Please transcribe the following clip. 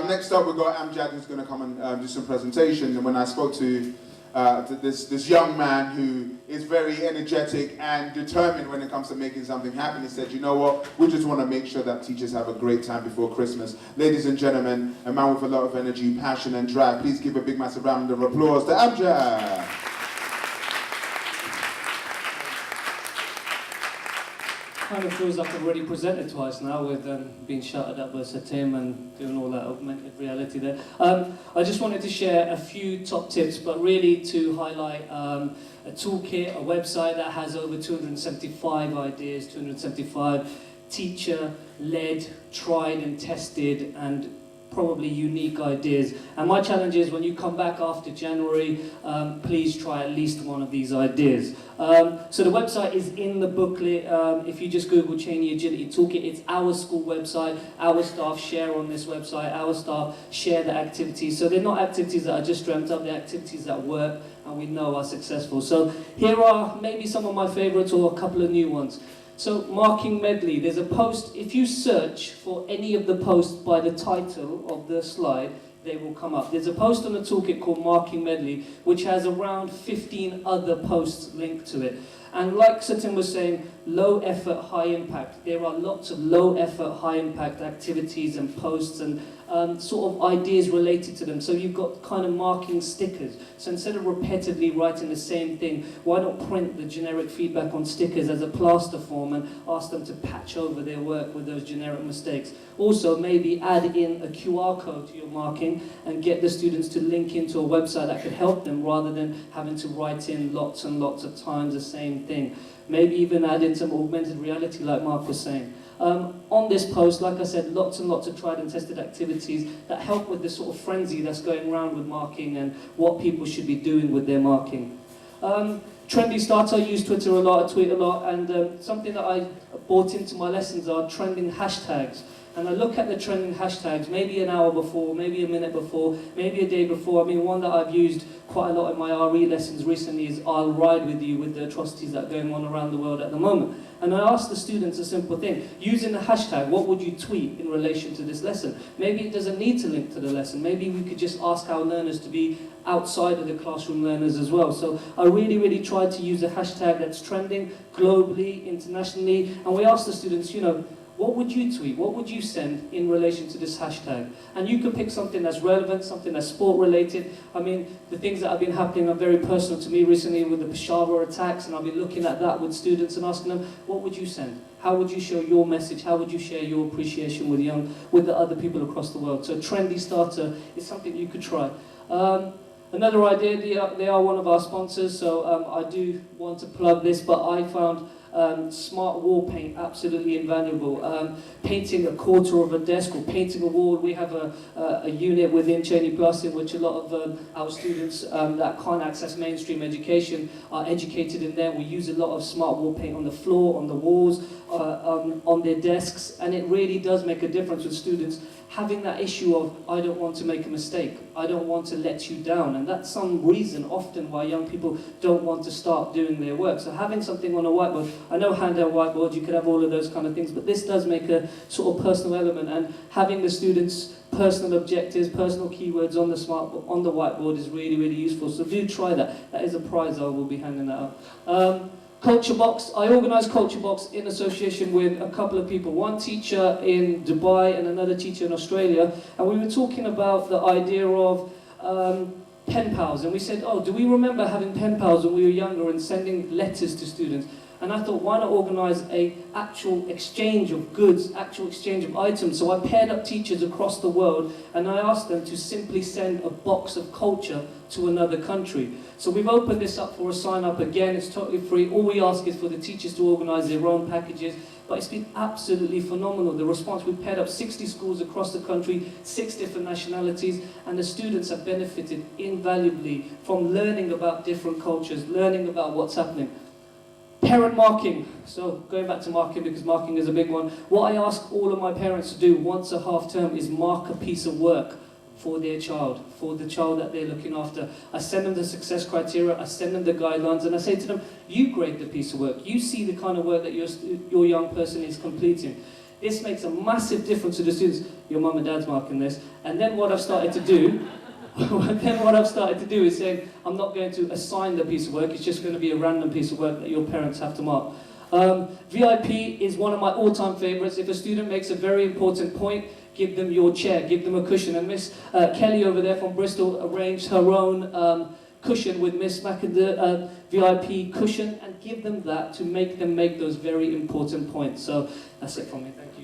Next up, we've got Amjad, who's going to come and do some presentation. And when I spoke to this young man who is very energetic and determined when it comes to making something happen, he said, you know what, we just want to make sure that teachers have a great time before Christmas. Ladies and gentlemen, a man with a lot of energy, passion and drive, please give a big massive round of applause to Amjad. Kind of feels like I've already presented twice now with being shouted at by Tim and doing all that augmented reality there. I just wanted to share a few top tips, but really to highlight a toolkit, a website that has over 275 ideas, 275 teacher-led, tried and tested, and probably unique ideas. And my challenge is when you come back after January, please try at least one of these ideas. So the website is in the booklet. If you just Google Cheney Agility Toolkit, it's our school website. Our staff share on this website. Our staff share the activities. So they're not activities that are just dreamt up, they're activities that work and we know are successful. So here are maybe some of my favorites or a couple of new ones. So, marking medley, there's a post, if you search for any of the posts by the title of the slide, they will come up. There's a post on the toolkit called Marking Medley, which has around 15 other posts linked to it. And like Tim was saying, low effort, high impact. There are lots of low effort, high impact activities and posts and sort of ideas related to them. So you've got kind of marking stickers. So instead of repetitively writing the same thing, why not print the generic feedback on stickers as a plaster form and ask them to patch over their work with those generic mistakes. Also, maybe add in a QR code to your marking and get the students to link into a website that could help them rather than having to write in lots and lots of times the same thing. Maybe even add in some augmented reality like Mark was saying. On this post, like I said, lots and lots of tried and tested activities that help with the sort of frenzy that's going around with marking and what people should be doing with their marking. Trendy starter, I use Twitter a lot, I tweet a lot, and something that I brought into my lessons are trending hashtags. And I look at the trending hashtags maybe an hour before, maybe a minute before, maybe a day before. I mean, one that I've used quite a lot in my RE lessons recently is I'll ride with you with the atrocities that are going on around the world at the moment. And I asked the students a simple thing. Using the hashtag, what would you tweet in relation to this lesson? Maybe it doesn't need to link to the lesson. Maybe we could just ask our learners to be outside of the classroom learners as well. So I really tried to use a hashtag that's trending globally, internationally. And we asked the students, you know, what would you tweet? What would you send in relation to this hashtag? And you could pick something that's relevant, something that's sport related. I mean, the things that have been happening are very personal to me recently with the Peshawar attacks, and I've been looking at that with students and asking them, what would you send? How would you show your message? How would you share your appreciation with the other people across the world? So trendy starter is something you could try. Another idea, they are one of our sponsors, so I do want to plug this, but I found smart wall paint absolutely invaluable. Painting a quarter of a desk or painting a wall. We have a unit within Cheney Plus in which a lot of our students that can't access mainstream education are educated in there. We use a lot of smart wall paint on the floor, on the walls, on their desks, and it really does make a difference with students having that issue of, I don't want to make a mistake, I don't want to let you down, and that's some reason often why young people don't want to start doing their work. So having something on a whiteboard, I know hand-held whiteboard, you could have all of those kind of things, but this does make a sort of personal element, and having the students' personal objectives, personal keywords on the whiteboard is really useful. So do try that. That is a prize I will be handing that out. Culture Box. I organised Culture Box in association with a couple of people, one teacher in Dubai and another teacher in Australia, and we were talking about the idea of pen pals, and we said, oh, do we remember having pen pals when we were younger and sending letters to students? And I thought, why not organise an actual exchange of goods, actual exchange of items? So I paired up teachers across the world and I asked them to simply send a box of culture to another country. So we've opened this up for a sign-up again, it's totally free. All we ask is for the teachers to organise their own packages, but it's been absolutely phenomenal. The response, we've paired up 60 schools across the country, 6 different nationalities, and the students have benefited invaluably from learning about different cultures, learning about what's happening. Parent marking. So going back to marking, because marking is a big one. What I ask all of my parents to do once a half term is mark a piece of work for their child, for the child that they're looking after. I send them the success criteria, I send them the guidelines, and I say to them, you grade the piece of work. You see the kind of work that your young person is completing. This makes a massive difference to the students. Your mum and dad's marking this. And then what I've started to do, is saying, I'm not going to assign the piece of work, it's just going to be a random piece of work that your parents have to mark. VIP is one of my all-time favourites. If a student makes a very important point, give them your chair, give them a cushion. And Miss Kelly over there from Bristol arranged her own cushion with Miss McIntyre, VIP cushion, and give them that to make them make those very important points. So that's it from me, thank you.